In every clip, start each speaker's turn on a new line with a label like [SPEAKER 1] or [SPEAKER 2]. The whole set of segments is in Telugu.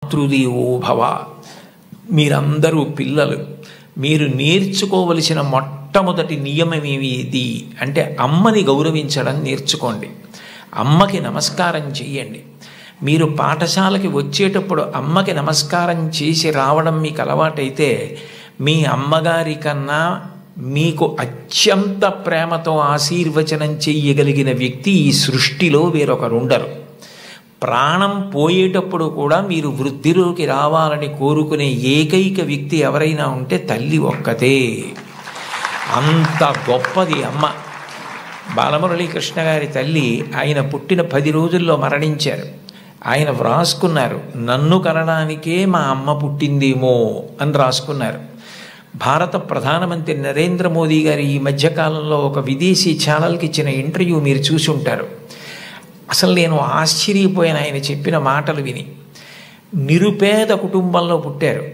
[SPEAKER 1] మాతృదేవో భవ. మీరందరూ పిల్లలు, మీరు నేర్చుకోవలసిన మొట్టమొదటి నియమం ఏది అంటే అమ్మని గౌరవించడం నేర్చుకోండి. అమ్మకి నమస్కారం చెయ్యండి. మీరు పాఠశాలకి వచ్చేటప్పుడు అమ్మకి నమస్కారం చేసి రావడం మీకు అలవాటైతే మీ అమ్మగారి కన్నా మీకు అత్యంత ప్రేమతో ఆశీర్వచనం చెయ్యగలిగిన వ్యక్తి ఈ సృష్టిలో వేరొకరుండరు. ప్రాణం పోయేటప్పుడు కూడా మీరు వృద్ధిలోకి రావాలని కోరుకునే ఏకైక వ్యక్తి ఎవరైనా ఉంటే తల్లి ఒక్కతే. అంత గొప్పది అమ్మ. బాలమురళీకృష్ణ గారి తల్లి ఆయన పుట్టిన 10 రోజుల్లో మరణించారు. ఆయన వ్రాసుకున్నారు, నన్ను కనడానికే మా అమ్మ పుట్టిందేమో అని రాసుకున్నారు. భారత ప్రధానమంత్రి నరేంద్ర మోదీ గారు ఈ మధ్యకాలంలో ఒక విదేశీ ఛానల్కి ఇచ్చిన ఇంటర్వ్యూ మీరు చూసి ఉంటారు. అసలు నేను ఆశ్చర్యపోయాను ఆయన చెప్పిన మాటలు విని. నిరుపేద కుటుంబంలో పుట్టారు.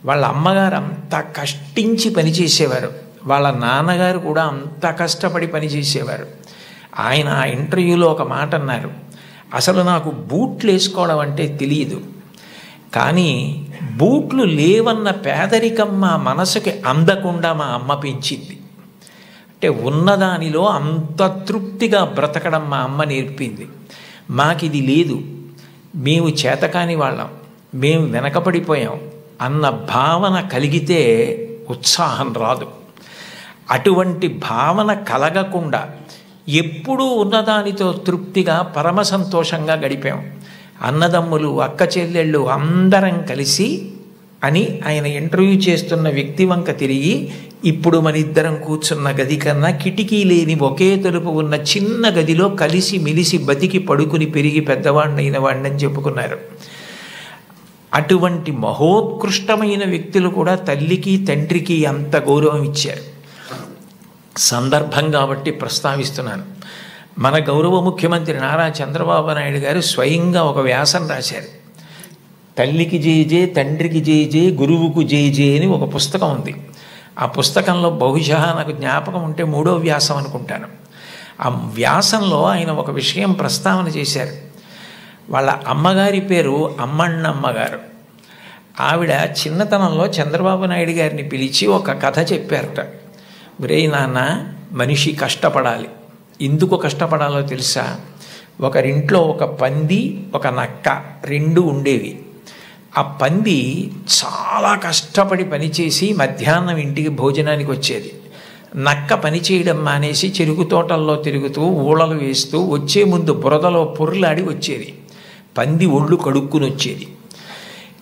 [SPEAKER 1] వాళ్ళ అమ్మగారు అంత కష్టించి పనిచేసేవారు, వాళ్ళ నాన్నగారు కూడా అంత కష్టపడి పనిచేసేవారు. ఆయన ఆ ఇంటర్వ్యూలో ఒక మాట అన్నారు, అసలు నాకు బూట్లు వేసుకోవడం అంటే తెలియదు, కానీ బూట్లు లేవన్న పేదరికం మా మనసుకి అందకుండా మా అమ్మ పెంచింది. అంటే ఉన్నదానిలో అంత తృప్తిగా బ్రతకడం మా అమ్మ నేర్పింది. మాకిది లేదు, మేము చేతకాని వాళ్ళం, మేము వెనకపడిపోయాం అన్న భావన కలిగితే ఉత్సాహం రాదు. అటువంటి భావన కలగకుండా ఎప్పుడూ ఉన్నదానితో తృప్తిగా పరమ సంతోషంగా గడిపాం. అన్నదమ్ములు, అక్క చెల్లెళ్ళు అందరం కలిసి అని ఆయన ఇంటర్వ్యూ చేస్తున్న వ్యక్తి వంక తిరిగి, ఇప్పుడు మన ఇద్దరం కూర్చున్న గది కన్నా కిటికీ లేని ఒకే తలుపు ఉన్న చిన్న గదిలో కలిసి మిలిసి బతికి పడుకుని పెరిగి పెద్దవాడినైన వాడిని చెప్పుకున్నారు. అటువంటి మహోత్కృష్టమైన వ్యక్తులు కూడా తల్లికి తండ్రికి అంత గౌరవం ఇచ్చారు. సందర్భం కాబట్టి ప్రస్తావిస్తున్నాను. మన గౌరవ ముఖ్యమంత్రి నారా చంద్రబాబు నాయుడు గారు స్వయంగా ఒక వ్యాసం రాశారు. తల్లికి జేజే, తండ్రికి జేజే, గురువుకు జేజే అని ఒక పుస్తకం ఉంది. ఆ పుస్తకంలో బహుశా నాకు జ్ఞాపకం ఉంటే 3వ వ్యాసం అనుకుంటాను. ఆ వ్యాసంలో ఆయన ఒక విషయం ప్రస్తావన చేశారు. వాళ్ళ అమ్మగారి పేరు అమ్మಣ್ಣమ్మ గారు. ఆవిడ చిన్నతనంలో చంద్రబాబు నాయుడు గారిని పిలిచి ఒక కథ చెప్పారట. ఒరే నాన్న, మనిషి కష్టపడాలి. ఎందుకు కష్టపడాలో తెలుసా? ఒకరింట్లో ఒక పంది, ఒక నక్క 2 ఉండేవి. ఆ పంది చాలా కష్టపడి పనిచేసి మధ్యాహ్నం ఇంటికి భోజనానికి వచ్చేది. నక్క పని చేయడం మానేసి చెరుకు తోటల్లో తిరుగుతూ ఊళలు వేస్తూ వచ్చే ముందు బురదలో పొర్లాడి వచ్చేది. పంది ఒళ్ళు కడుక్కుని వచ్చేది.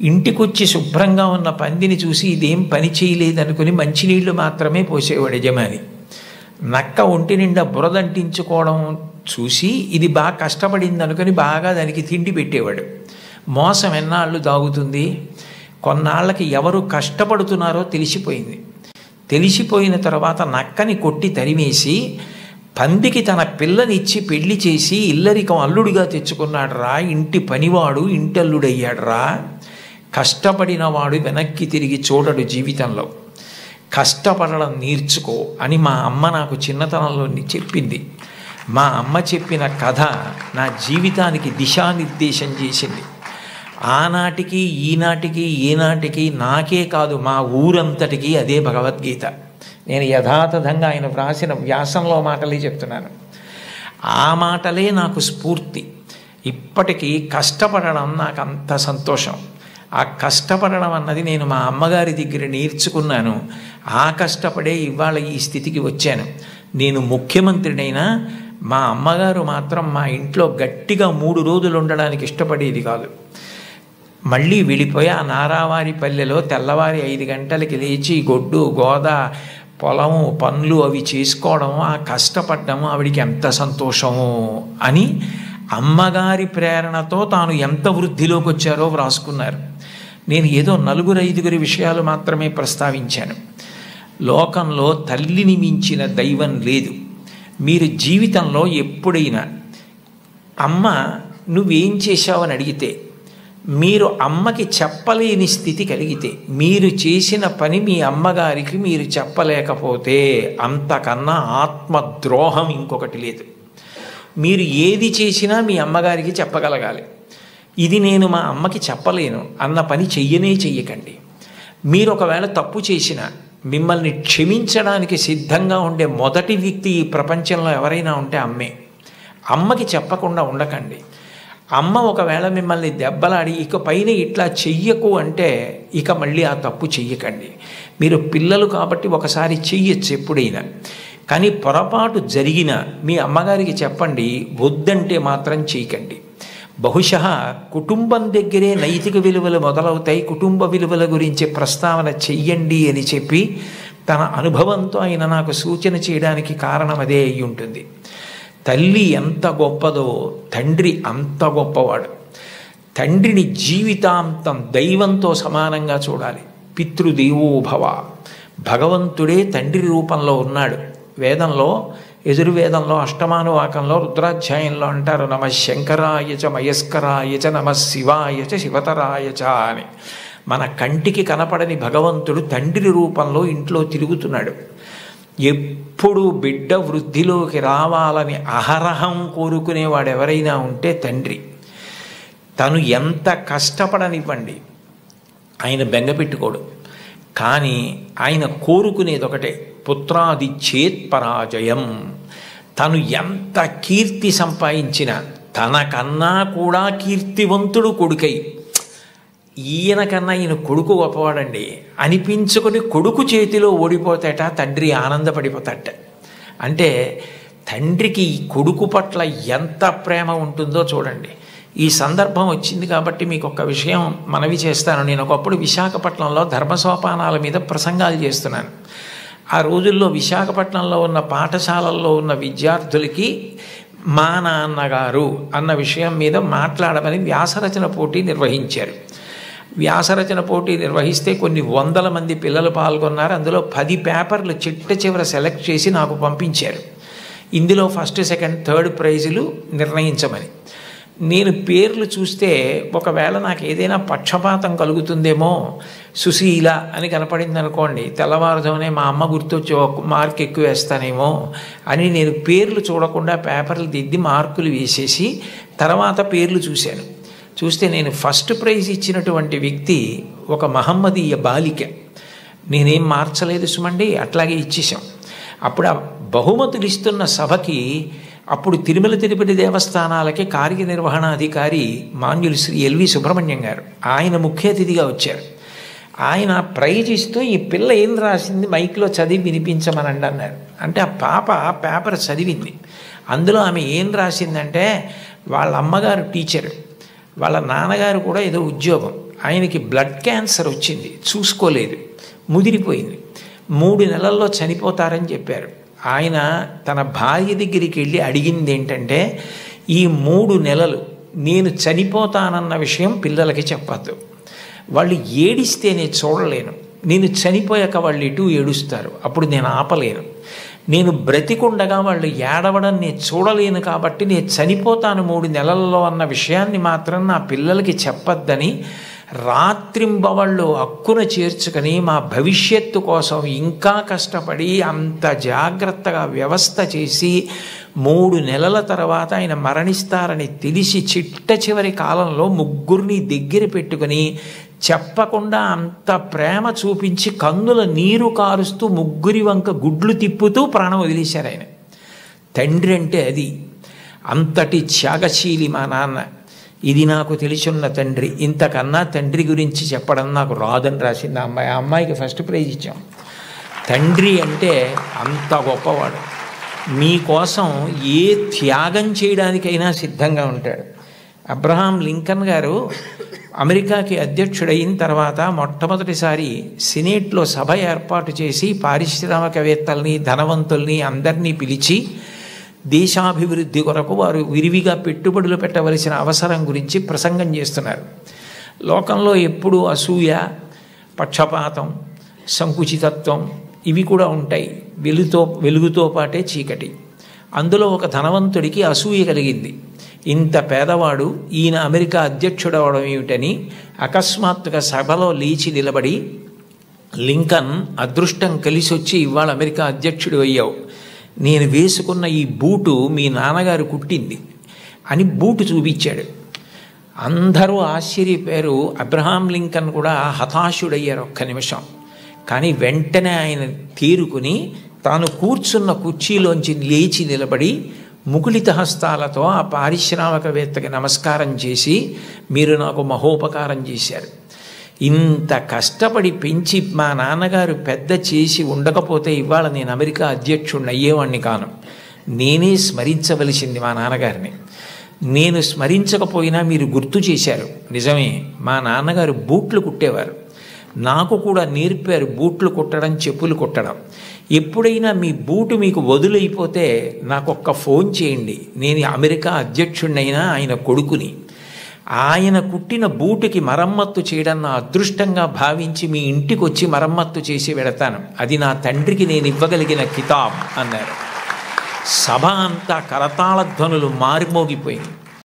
[SPEAKER 1] ఇంటికొచ్చి శుభ్రంగా ఉన్న పందిని చూసి ఇదేం పని చేయలేదనుకుని మంచినీళ్లు మాత్రమే పోసేవాడు యజమాని. నక్క ఒంటి నిండా బురదంటించుకోవడం చూసి ఇది బాగా కష్టపడింది అనుకుని బాగా దానికి తిండి పెట్టేవాడు. మోసం ఎన్నాళ్ళు దాగుతుంది? కొన్నాళ్ళకి ఎవరు కష్టపడుతున్నారో తెలిసిపోయింది. తెలిసిపోయిన తర్వాత నక్కని కొట్టి తరిమేసి పందికి తన పిల్లనిచ్చి పెళ్లి చేసి ఇల్లరికం అల్లుడిగా తెచ్చుకున్నాడు రా, ఇంటి పనివాడు ఇంటల్లుడయ్యాడు రా. కష్టపడినవాడు వెనక్కి తిరిగి చూడడు జీవితంలో. కష్టపడడం నేర్చుకో అని మా అమ్మ నాకు చిన్నతనంలో చెప్పింది. మా అమ్మ చెప్పిన కథ నా జీవితానికి దిశానిర్దేశం చేసింది. ఆనాటికి ఈనాటికి ఏనాటికి నాకే కాదు మా ఊరంతటికి అదే భగవద్గీత. నేను యథాతథంగా ఆయన వ్రాసిన వ్యాసంలో మాటలే చెప్తున్నాను. ఆ మాటలే నాకు స్ఫూర్తి. ఇప్పటికీ కష్టపడడం నాకు అంత సంతోషం. ఆ కష్టపడడం అన్నది నేను మా అమ్మగారి దగ్గర నేర్చుకున్నాను. ఆ కష్టపడే ఇవాళ ఈ స్థితికి వచ్చాను. నేను ముఖ్యమంత్రినైనా మా అమ్మగారు మాత్రం మా ఇంట్లో గట్టిగా 3 రోజులు ఉండడానికి ఇష్టపడేది కాదు. మళ్ళీ వెళ్ళిపోయి ఆ నారావారి పల్లెలో తెల్లవారి 5 గంటలకి లేచి గొడ్డు గోద పొలము పనులు అవి చేసుకోవడం, ఆ కష్టపడ్డము ఆవిడికి ఎంత సంతోషము అని అమ్మగారి ప్రేరణతో తాను ఎంత వృద్ధిలోకి వచ్చారో వ్రాసుకున్నారు. నేను ఏదో 4-5 విషయాలు మాత్రమే ప్రస్తావించాను. లోకంలో తల్లిని మించిన దైవం లేదు. మీరు జీవితంలో ఎప్పుడైనా అమ్మ నువ్వేం చేశావని అడిగితే, మీరు అమ్మకి చెప్పలేని స్థితి కలిగితే, మీరు చేసిన పని మీ అమ్మగారికి మీరు చెప్పలేకపోతే అంతకన్నా ఆత్మద్రోహం ఇంకొకటి లేదు. మీరు ఏది చేసినా మీ అమ్మగారికి చెప్పగలగాలి. ఇది నేను మా అమ్మకి చెప్పలేను అన్న పని చెయ్యకండి. మీరు ఒకవేళ తప్పు చేసినా మిమ్మల్ని క్షమించడానికి సిద్ధంగా ఉండే మొదటి వ్యక్తి ఈ ప్రపంచంలో ఎవరైనా ఉంటే అమ్మే. అమ్మకి చెప్పకుండా ఉండకండి. అమ్మ ఒకవేళ మిమ్మల్ని దెబ్బలాడి ఇక పైన ఇట్లా చెయ్యకు అంటే ఇక మళ్ళీ ఆ తప్పు చెయ్యకండి. మీరు పిల్లలు కాబట్టి ఒకసారి చెయ్యొచ్చు ఎప్పుడైనా, కానీ పొరపాటు జరిగిన మీ అమ్మగారికి చెప్పండి, వద్దంటే మాత్రం చేయకండి. బహుశः కుటుంబం దగ్గరే నైతిక విలువలు మొదలవుతాయి. కుటుంబ విలువల గురించి ప్రస్తావన చెయ్యండి అని చెప్పి తన అనుభవంతో ఆయన నాకు సూచన చేయడానికి కారణం అదే అయి ఉంటుంది. తల్లి ఎంత గొప్పదో తండ్రి అంత గొప్పవాడు. తండ్రిని జీవితాంతం దైవంతో సమానంగా చూడాలి. పితృదేవో భవ, భగవంతుడే తండ్రి రూపంలో ఉన్నాడు. వేదంలో యజుర్వేదంలో అష్టమానువాకంలో రుద్రాధ్యాయంలో అంటారు, నమ శంకరాయ చ మయస్కరాయ చ నమ శివాయ చ శివతరాయ చ అని. మన కంటికి కనపడని భగవంతుడు తండ్రి రూపంలో ఇంట్లో తిరుగుతున్నాడు. ఎప్పుడు బిడ్డ వృద్ధిలోకి రావాలని అహరహం కోరుకునేవాడు ఎవరైనా ఉంటే తండ్రి. తను ఎంత కష్టపడనివ్వండి ఆయన బెంగపెట్టుకోడు. కానీ ఆయన కోరుకునేది ఒకటే, పుత్రాది చేత్ పరాజయం. తను ఎంత కీర్తి సంపాదించినా తనకన్నా కూడా కీర్తివంతుడు కొడుకై, ఈయనకన్నా ఈయన కొడుకు గొప్పవాడండి అనిపించుకొని కొడుకు చేతిలో ఓడిపోతాట తండ్రి ఆనందపడిపోతాట. అంటే తండ్రికి ఈ కొడుకు పట్ల ఎంత ప్రేమ ఉంటుందో చూడండి. ఈ సందర్భం వచ్చింది కాబట్టి మీకు ఒక విషయం మనవి చేస్తాను. నేను ఒకప్పుడు విశాఖపట్నంలో ధర్మసోపానాల మీద ప్రసంగాలు చేస్తున్నాను. ఆ రోజుల్లో విశాఖపట్నంలో ఉన్న పాఠశాలల్లో ఉన్న విద్యార్థులకి మా నాన్నగారు అన్న విషయం మీద మాట్లాడమని వ్యాసరచన పోటీ నిర్వహించారు. వ్యాసరచన పోటీ నిర్వహిస్తే కొన్ని వందల మంది పిల్లలు పాల్గొన్నారు. అందులో 10 పేపర్లు చిట్ట చివర సెలెక్ట్ చేసి నాకు పంపించారు. ఇందులో ఫస్ట్, సెకండ్, థర్డ్ ప్రైజులు నిర్ణయించమని. నేను పేర్లు చూస్తే ఒకవేళ నాకు ఏదైనా పక్షపాతం కలుగుతుందేమో, సుశీల అని కనపడింది అనుకోండి, తెల్లవారుజామునే మా అమ్మ గుర్తొచ్చి ఒక మార్క్ ఎక్కువ వేస్తానేమో అని నేను పేర్లు చూడకుండా పేపర్లు దిద్ది మార్కులు వేసేసి తర్వాత పేర్లు చూశాను. చూస్తే నేను ఫస్ట్ ప్రైజ్ ఇచ్చినటువంటి వ్యక్తి ఒక మహమ్మదీయ బాలిక. నేనేం మార్చలేదు సుమండి, అట్లాగే ఇచ్చేసాం. అప్పుడు ఆ బహుమతులు ఇస్తున్న సభకి అప్పుడు తిరుమల తిరుపతి దేవస్థానాలకి కార్యనిర్వహణాధికారి మాన్యులు శ్రీ ఎల్వి సుబ్రహ్మణ్యం గారు ఆయన ముఖ్య అతిథిగా వచ్చారు. ఆయన ప్రైజ్ ఇస్తూ ఈ పిల్ల ఏం రాసింది మైక్లో చదివి వినిపించమనండి అన్నారు. అంటే ఆ పాప పేపర్ చదివింది. అందులో ఆమె ఏం రాసిందంటే, వాళ్ళ అమ్మగారు టీచరు, వాళ్ళ నాన్నగారు కూడా ఏదో ఉద్యోగం, ఆయనకి బ్లడ్ క్యాన్సర్ వచ్చింది, చూసుకోలేదు, ముదిరిపోయింది, 3 నెలల్లో చనిపోతారని చెప్పారు. ఆయన తన భార్య దగ్గరికి వెళ్ళి అడిగింది ఏంటంటే, ఈ 3 నెలలు నేను చనిపోతానన్న విషయం పిల్లలకి చెప్పద్దు, వాళ్ళు ఏడిస్తే నేను చూడలేను, నేను చనిపోయాక వాళ్ళు ఎటు ఏడుస్తారు, అప్పుడు నేను ఆపలేను, నేను బ్రతికుండగా వాళ్ళు ఏడవడం నేను చూడలేను, కాబట్టి నేను చనిపోతాను 3 నెలల్లో అన్న విషయాన్ని మాత్రం నా పిల్లలకి చెప్పద్దని రాత్రింబవళ్ళు హక్కున చేర్చుకొని మా భవిష్యత్తు కోసం ఇంకా కష్టపడి అంత జాగ్రత్తగా వ్యవస్థ చేసి 3 నెలల తర్వాత ఆయన మరణిస్తారని తెలిసి చిట్ట చివరి కాలంలో 3 దగ్గర పెట్టుకుని చెప్పకుండా అంత ప్రేమ చూపించి కన్నుల నీరు కారుస్తూ 3 వంక గుడ్లు తిప్పుతూ ప్రాణం వదిలేశారు ఆయన. తండ్రి అంటే అది. అంతటి త్యాగశీలి మా నాన్న. ఇది నాకు తెలిసున్న తండ్రి. ఇంతకన్నా తండ్రి గురించి చెప్పడం నాకు రాదని రాసింది ఆ అమ్మాయి. ఆ అమ్మాయికి ఫస్ట్ ప్రైజ్ ఇచ్చాం. తండ్రి అంటే అంత గొప్పవాడు. మీకోసం ఏ త్యాగం చేయడానికైనా సిద్ధంగా ఉంటాడు. అబ్రహాం లింకన్ గారు అమెరికాకి అధ్యక్షుడైన తర్వాత మొట్టమొదటిసారి సినేట్లో సభ ఏర్పాటు చేసి పారిశ్రామికవేత్తల్ని, ధనవంతుల్ని అందరినీ పిలిచి దేశాభివృద్ధి కొరకు వారు విరివిగా పెట్టుబడులు పెట్టవలసిన అవసరం గురించి ప్రసంగం చేస్తున్నారు. లోకంలో ఎప్పుడూ అసూయ, పక్షపాతం, సంకుచితత్వం ఇవి కూడా ఉంటాయి. వెలుగుతో పాటే చీకటి. అందులో ఒక ధనవంతుడికి అసూయ కలిగింది. ఇంత పేదవాడు ఈయన అమెరికా అధ్యక్షుడు అవడం ఏమిటని అకస్మాత్తుగా సభలో లేచి నిలబడి, లింకన్ అదృష్టం కలిసి వచ్చి ఇవాళ అమెరికా అధ్యక్షుడు అయ్యావు, నేను వేసుకున్న ఈ బూటు మీ నాన్నగారు కుట్టింది అని బూటు చూపించాడు. అందరూ ఆశ్చర్యపోయారు. అబ్రహాం లింకన్ కూడా హతాశుడయ్యారు ఒక్క నిమిషం. కానీ వెంటనే ఆయన తేరుకుని తాను కూర్చున్న కుర్చీలోంచి లేచి నిలబడి ముకుళిత హస్తాలతో ఆ పారిశ్రామికవేత్తకి నమస్కారం చేసి, మీరు నాకు మహోపకారం చేశారు. ఇంత కష్టపడి పెంచి మా నాన్నగారు పెద్ద చేసి ఉండకపోతే ఇవాళ నేను అమెరికా అధ్యక్షుడిని అయ్యేవాడిని కాను. నేనే స్మరించవలసింది మా నాన్నగారిని. నేను స్మరించకపోయినా మీరు గుర్తు చేశారు. నిజమే, మా నాన్నగారు బూట్లు కుట్టేవారు. నాకు కూడా నేర్పారు బూట్లు కుట్టడం, చెప్పులు కుట్టడం. ఎప్పుడైనా మీ బూటు మీకు వదులైపోతే నాకు ఒక్క ఫోన్ చేయండి. నేను అమెరికా అధ్యక్షుడినైనా ఆయన కొడుకుని. ఆయన కుట్టిన బూటుకి మరమ్మత్తు చేయడం నా అదృష్టంగా భావించి మీ ఇంటికి వచ్చి మరమ్మత్తు చేసి వెడతాను. అది నా తండ్రికి నేను ఇవ్వగలిగిన కితాబ్ అన్నారు. సభ అంతా కరతాళ ధ్వనులు మారిమోగిపోయింది.